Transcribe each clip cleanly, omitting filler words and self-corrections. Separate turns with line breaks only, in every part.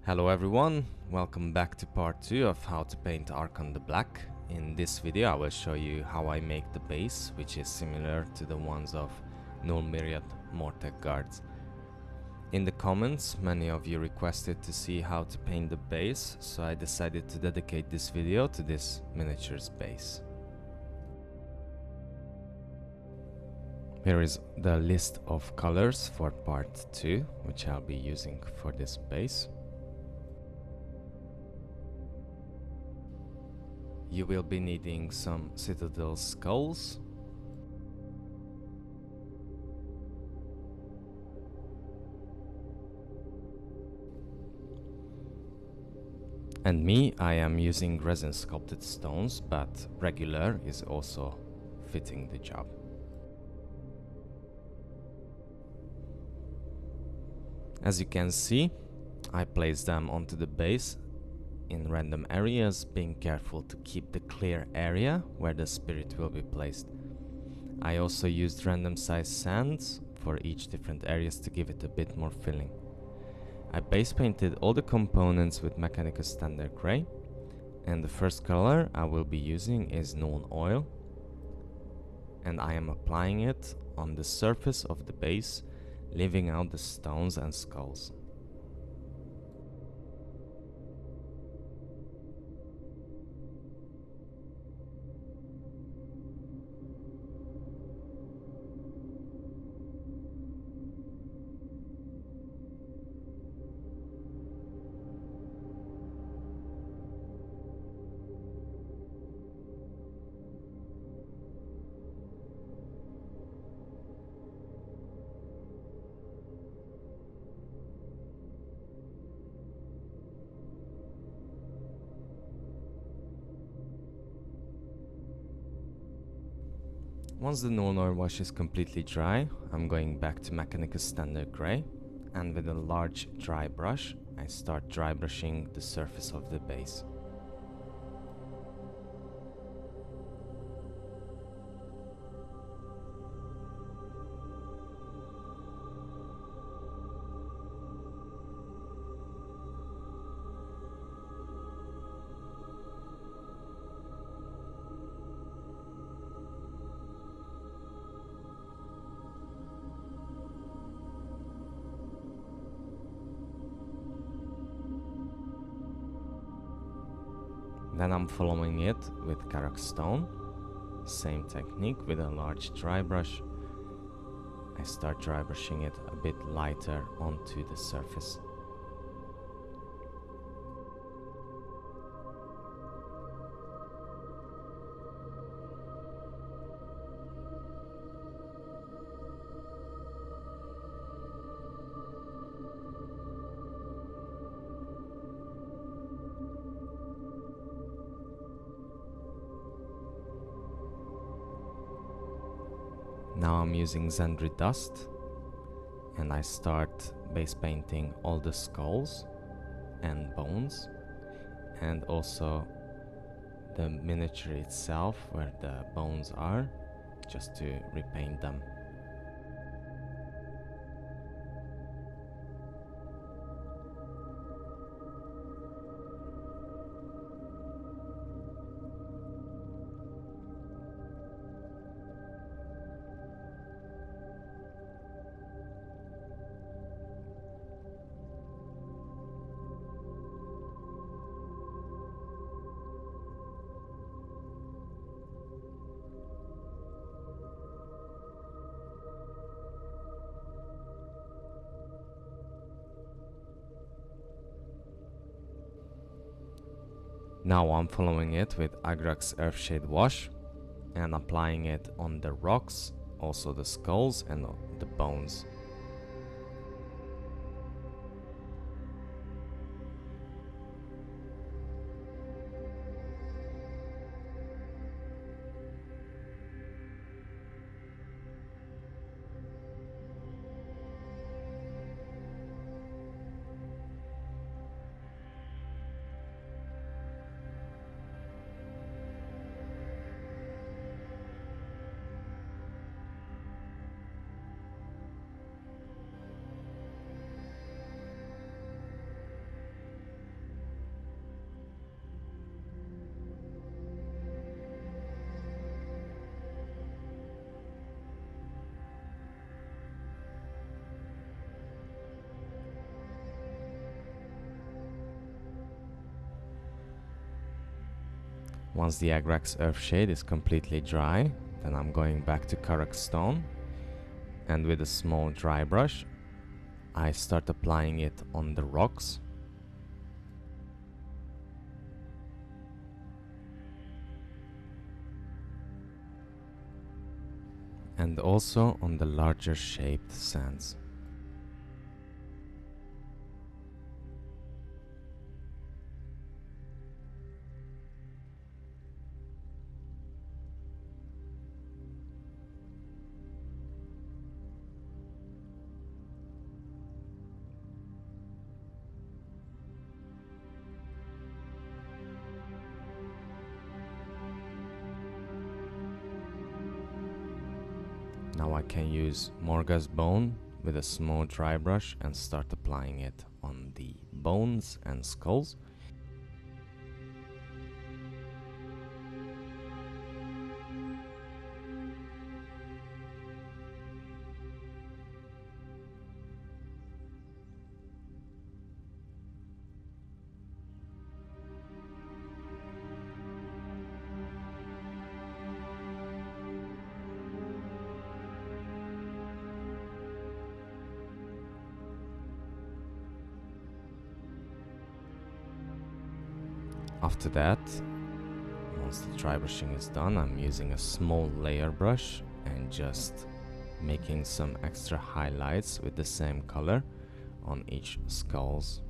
Hello everyone, welcome back to part 2 of how to paint Arkhan the Black. In this video I will show you how I make the base, which is similar to the ones of Null Myriad Mortek Guards. In the comments many of you requested to see how to paint the base, so I decided to dedicate this video to this miniatures base. Here is the list of colors for part 2, which I'll be using for this base. You will be needing some Citadel Skulls, and me, I am using resin sculpted stones, but regular is also fitting the job. As you can see, I place them onto the base in random areas, being careful to keep the clear area where the spirit will be placed. I also used random size sands for each different areas to give it a bit more filling. I base painted all the components with Mechanicus standard gray, and the first color I will be using is Nuln Oil, and I am applying it on the surface of the base, leaving out the stones and skulls. Once the Nuln Oil wash is completely dry, I'm going back to Mechanicus standard gray, and with a large dry brush I start dry brushing the surface of the base. Then I'm following it with Karak Stone, same technique with a large dry brush. I start dry brushing it a bit lighter onto the surface. Now I'm using Zandri Dust, and I start base painting all the skulls and bones, and also the miniature itself where the bones are, just to repaint them. Now I'm following it with Agrax Earthshade wash and applying it on the rocks, also the skulls and the bones. Once the Agrax Earthshade is completely dry, then I'm going back to Karak Stone, and with a small dry brush I start applying it on the rocks. And also on the larger shaped sands. Now I can use Morghast Bone with a small dry brush and start applying it on the bones and skulls. After that, once the dry brushing is done, I'm using a small layer brush and just making some extra highlights with the same color on each skulls.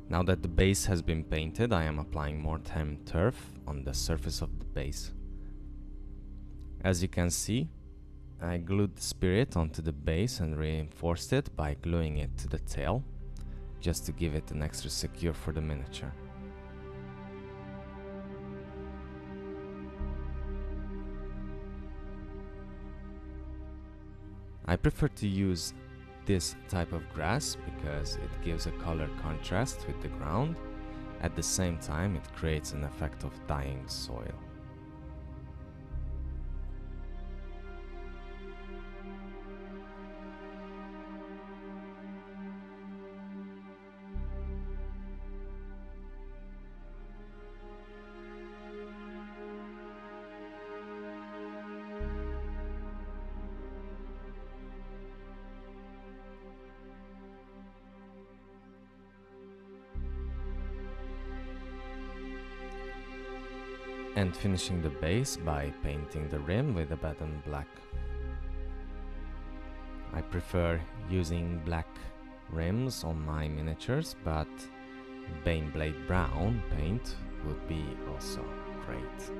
Now that the base has been painted, I am applying Mordheim Turf on the surface of the base. As you can see, I glued the spirit onto the base and reinforced it by gluing it to the tail, just to give it an extra secure for the miniature. I prefer to use this type of grass because it gives a color contrast with the ground. At the same time, it creates an effect of dying soil. And finishing the base by painting the rim with Abaddon Black. I prefer using black rims on my miniatures, but Baneblade Brown paint would be also great.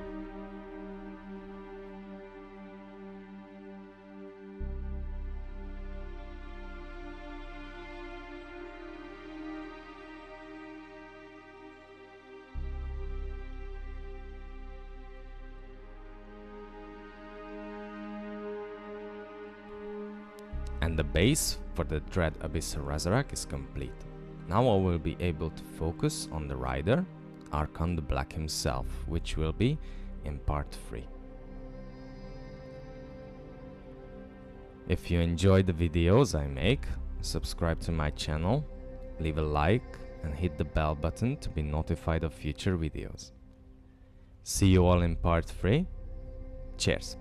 And the base for the Dread Abyssal Resurrect is complete. Now I will be able to focus on the rider, Arkhan the Black himself, which will be in part 3. If you enjoy the videos I make, subscribe to my channel, leave a like and hit the bell button to be notified of future videos. See you all in part 3. Cheers!